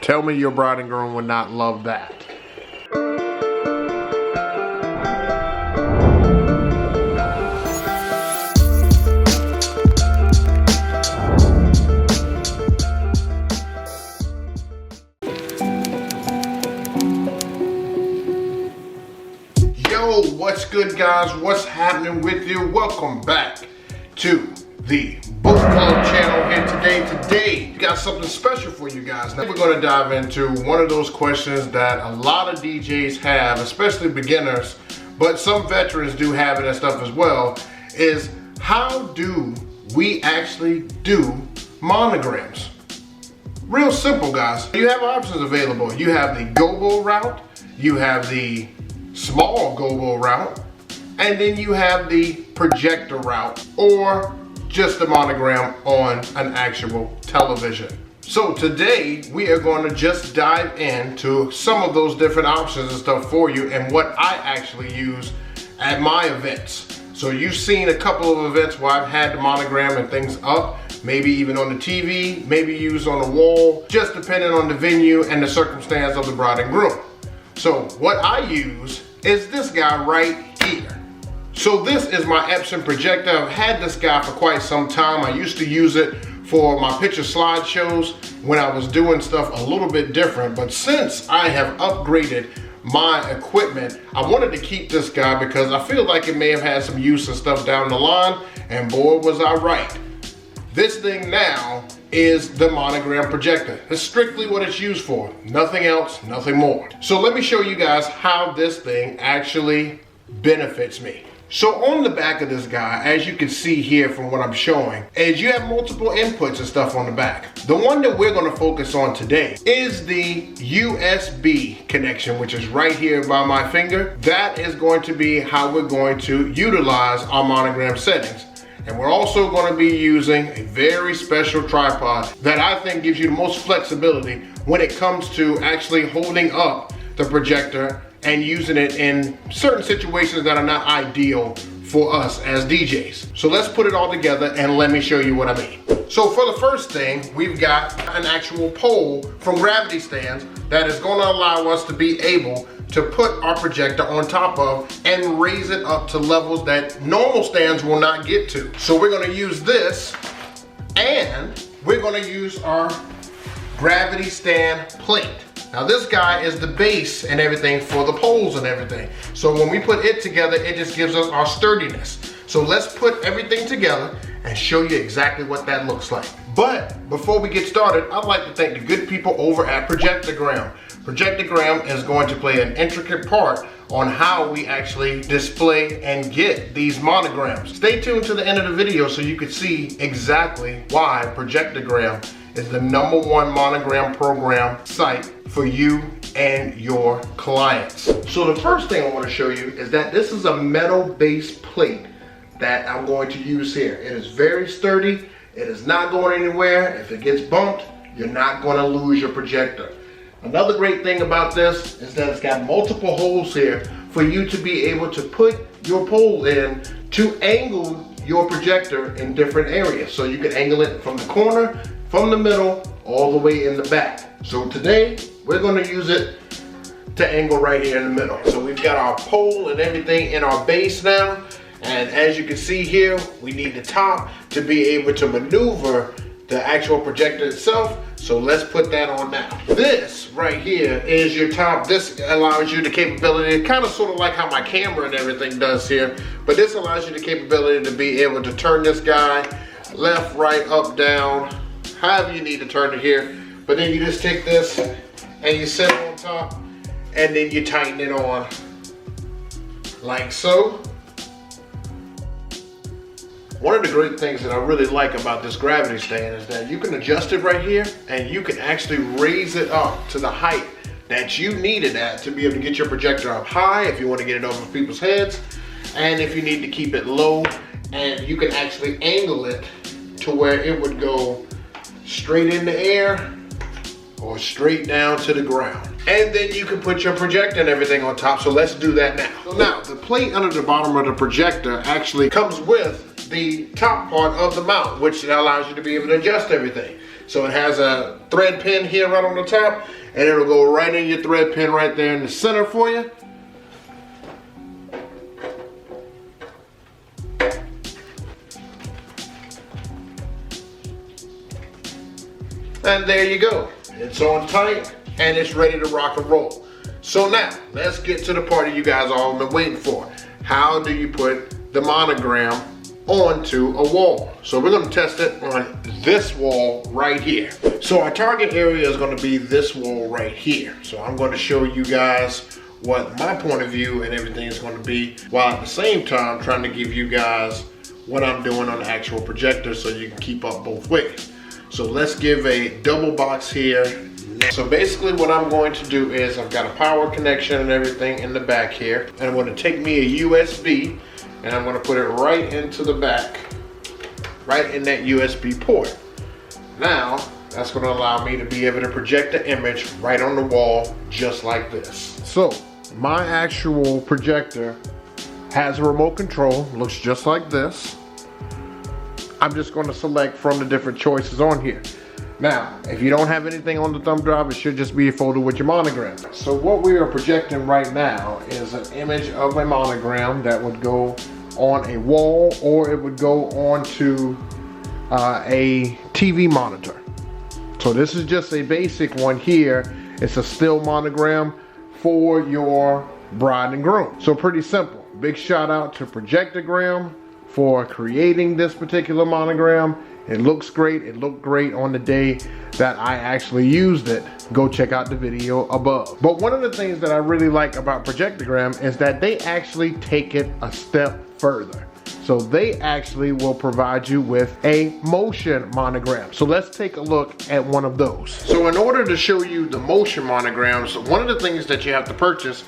Tell me your bride and groom would not love that. Yo, what's good guys? What's happening with you? Welcome back to the Book Club channel here today. Today, we got something special for you guys. Now, we're going to dive into one of those questions that a lot of DJs have, especially beginners, but some veterans do have it and stuff as well, is how do we actually do monograms? Real simple, guys. You have options available. You have the gobo route, you have the small gobo route, and then you have the projector route, or just a monogram on an actual television. So today we are going to just dive into some of those different options and stuff for you and what I actually use at my events. So you've seen a couple of events where I've had the monogram and things up, maybe even on the TV, maybe used on the wall, just depending on the venue and the circumstance of the bride and groom. So what I use is this guy right here. So this is my Epson projector. I've had this guy for quite some time. I used to use it for my picture slideshows when I was doing stuff a little bit different. But since I have upgraded my equipment, I wanted to keep this guy because I feel like it may have had some use and stuff down the line, and boy was I right. This thing now is the monogram projector. It's strictly what it's used for. Nothing else, nothing more. So let me show you guys how this thing actually benefits me. So on the back of this guy, as you can see here from what I'm showing, is you have multiple inputs and stuff on the back. The one that we're going to focus on today is the USB connection, which is right here by my finger. That is going to be how we're going to utilize our monogram settings. And we're also going to be using a very special tripod that I think gives you the most flexibility when it comes to actually holding up the projector and using it in certain situations that are not ideal for us as DJs. So let's put it all together and let me show you what I mean. So for the first thing, we've got an actual pole from gravity stands that is going to allow us to be able to put our projector on top of and raise it up to levels that normal stands will not get to. So we're going to use this, and we're going to use our gravity stand plate. Now this guy is the base and everything for the poles and everything. So when we put it together, it just gives us our sturdiness. So let's put everything together and show you exactly what that looks like. But before we get started, I'd like to thank the good people over at Projectorgram. Projectorgram is going to play an intricate part on how we actually display and get these monograms. Stay tuned to the end of the video so you can see exactly why Projectorgram is the #1 monogram program site for you and your clients. So the first thing I want to show you is that this is a metal base plate that I'm going to use here. It is very sturdy. It is not going anywhere. If it gets bumped, you're not going to lose your projector. Another great thing about this is that it's got multiple holes here for you to be able to put your pole in to angle your projector in different areas. So you can angle it from the corner, from the middle, all the way in the back. So today, we're going to use it to angle right here in the middle. So we've got our pole and everything in our base now. And as you can see here, we need the top to be able to maneuver the actual projector itself. So let's put that on now. This right here is your top. This allows you the capability, kind of sort of like how my camera and everything does here, but this allows you the capability to be able to turn this guy left, right, up, down, however you need to turn it here. But then you just take this and you set it on top, and then you tighten it on like so. One of the great things that I really like about this gravity stand is that you can adjust it right here, and you can actually raise it up to the height that you need it at to be able to get your projector up high if you want to get it over people's heads, and if you need to keep it low, and you can actually angle it to where it would go straight in the air or straight down to the ground. And then you can put your projector and everything on top. So let's do that now. So now the plate under the bottom of the projector actually comes with the top part of the mount, which allows you to be able to adjust everything. So it has a thread pin here right on the top, and it'll go right in your thread pin right there in the center for you. And there you go. It's on tight and it's ready to rock and roll. So now, let's get to the part you guys all have been waiting for. How do you put the monogram onto a wall? So we're gonna test it on this wall right here. So our target area is gonna be this wall right here. So I'm gonna show you guys what my point of view and everything is gonna be, while at the same time trying to give you guys what I'm doing on the actual projector so you can keep up both ways. So let's give a double box here. So basically what I'm going to do is I've got a power connection and everything in the back here. And I'm going to take me a USB and I'm going to put it right into the back, right in that USB port. Now, that's going to allow me to be able to project the image right on the wall, just like this. So my actual projector has a remote control, looks just like this. I'm just going to select from the different choices on here. Now, if you don't have anything on the thumb drive, it should just be a folder with your monogram. So what we are projecting right now is an image of a monogram that would go on a wall, or it would go onto a TV monitor. So this is just a basic one here. It's a still monogram for your bride and groom. So pretty simple. Big shout out to Projectorgram for creating this particular monogram. It looks great. It looked great on the day that I actually used it. Go check out the video above. But one of the things that I really like about Projectorgram is that they actually take it a step further. So they actually will provide you with a motion monogram. So let's take a look at one of those. So in order to show you the motion monograms, one of the things that you have to purchase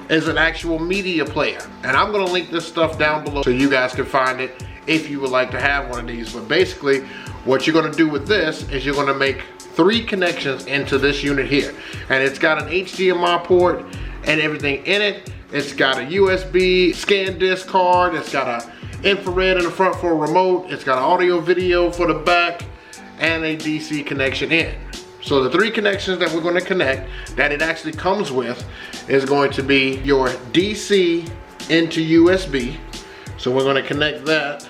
is an actual media player. And I'm gonna link this stuff down below so you guys can find it if you would like to have one of these. But basically, what you're gonna do with this is you're gonna make 3 connections into this unit here. And it's got an HDMI port and everything in it. It's got a USB scan disc card. It's got a infrared in the front for a remote. It's got audio video for the back and a DC connection in. So the 3 connections that we're going to connect that it actually comes with is going to be your DC into USB. So we're going to connect that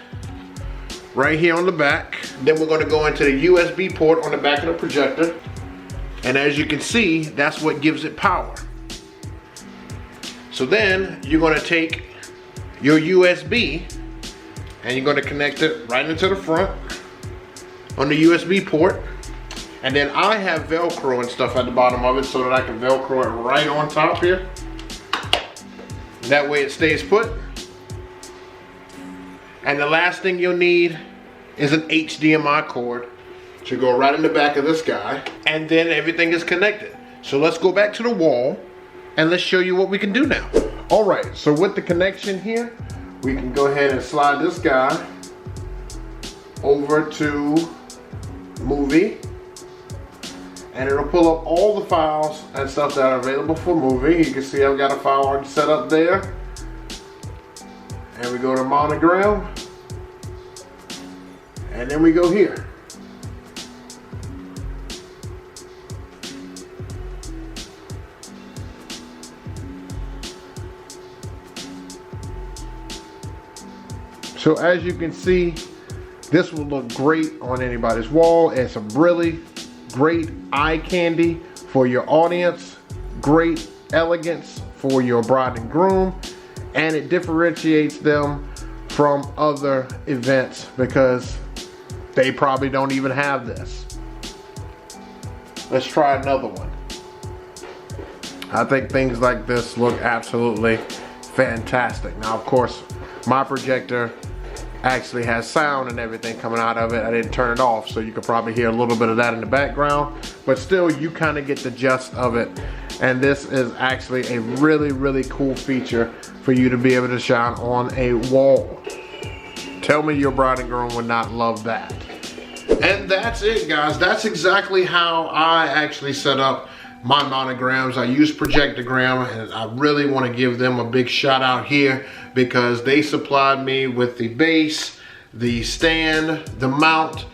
right here on the back. Then we're going to go into the USB port on the back of the projector. And as you can see, that's what gives it power. So then you're going to take your USB and you're going to connect it right into the front on the USB port. And then I have Velcro and stuff at the bottom of it so that I can Velcro it right on top here. That way it stays put. And the last thing you'll need is an HDMI cord to go right in the back of this guy. And then everything is connected. So let's go back to the wall and let's show you what we can do now. All right, so with the connection here, we can go ahead and slide this guy over to Movie. And it'll pull up all the files and stuff that are available for Movie. You can see I've got a file already set up there. And we go to Monogram. And then we go here. So as you can see, this will look great on anybody's wall. It's a really great eye candy for your audience, great elegance for your bride and groom, and it differentiates them from other events because they probably don't even have this. Let's try another one. I think things like this look absolutely fantastic. Now, of course, my projector actually has sound and everything coming out of it. I didn't turn it off, so you could probably hear a little bit of that in the background, but still you kind of get the gist of it. And this is actually a really, really cool feature for you to be able to shine on a wall. Tell me your bride and groom would not love that. And that's it, guys. That's exactly how I actually set up my monograms. I use Projectorgram, and I really want to give them a big shout out here because they supplied me with the base, the stand, the mount,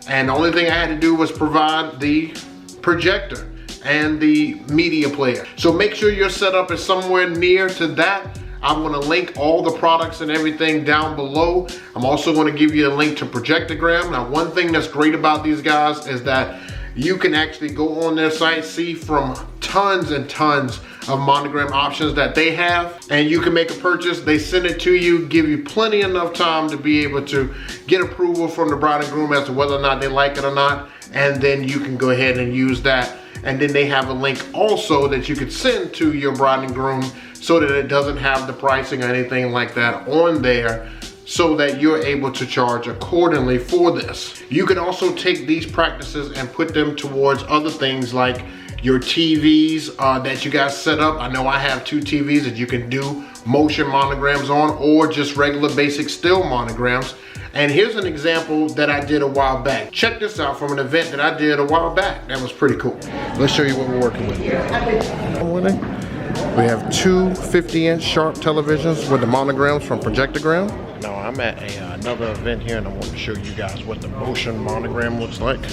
And the only thing I had to do was provide the projector and the media player. So make sure your setup is somewhere near to that. I'm gonna link all the products and everything down below. I'm also gonna give you a link to Projectorgram. Now, one thing that's great about these guys is that you can actually go on their site, see from tons and tons of monogram options that they have, and you can make a purchase. They send it to you, give you plenty enough time to be able to get approval from the bride and groom as to whether or not they like it or not, and then you can go ahead and use that. And then they have a link also that you could send to your bride and groom so that it doesn't have the pricing or anything like that on there, so that you're able to charge accordingly for this. You can also take these practices and put them towards other things like your TVs that you guys set up. I know I have 2 TVs that you can do motion monograms on, or just regular basic still monograms. And here's an example that I did a while back. Check this out from an event that I did a while back. That was pretty cool. Let's show you what we're working with. We have 2 50-inch sharp televisions with the monograms from Projectorgram. Now I'm at another event here, and I want to show you guys what the motion monogram looks like.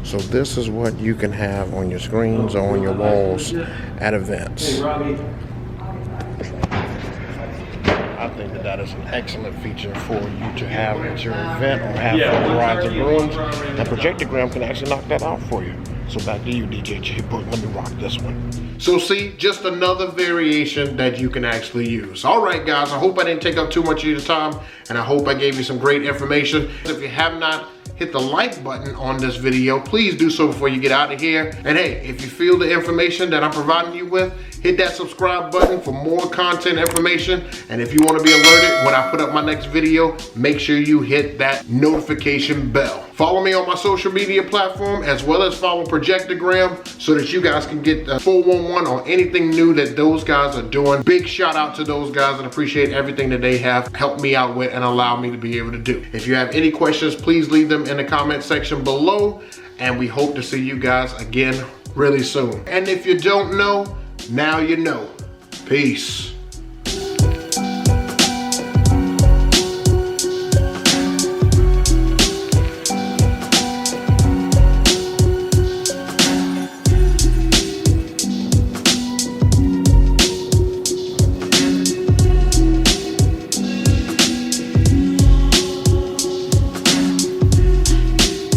So this is what you can have on your screens or on your walls at events. I think that is an excellent feature for you to have at your event or have for the brides and grooms. And Projectorgram can actually knock that out for you. So back to you, DJ J-Book. Let me rock this one. So see, just another variation that you can actually use. All right, guys, I hope I didn't take up too much of your time, and I hope I gave you some great information. If you have not hit the like button on this video, please do so before you get out of here. And hey, if you feel the information that I'm providing you with, hit that subscribe button for more content information. And if you want to be alerted when I put up my next video, make sure you hit that notification bell. Follow me on my social media platform, as well as follow Projectorgram, so that you guys can get the 411 on anything new that those guys are doing. Big shout out to those guys, and appreciate everything that they have helped me out with and allowed me to be able to do. If you have any questions, please leave them in the comment section below, and we hope to see you guys again really soon. And if you don't know, now you know. Peace.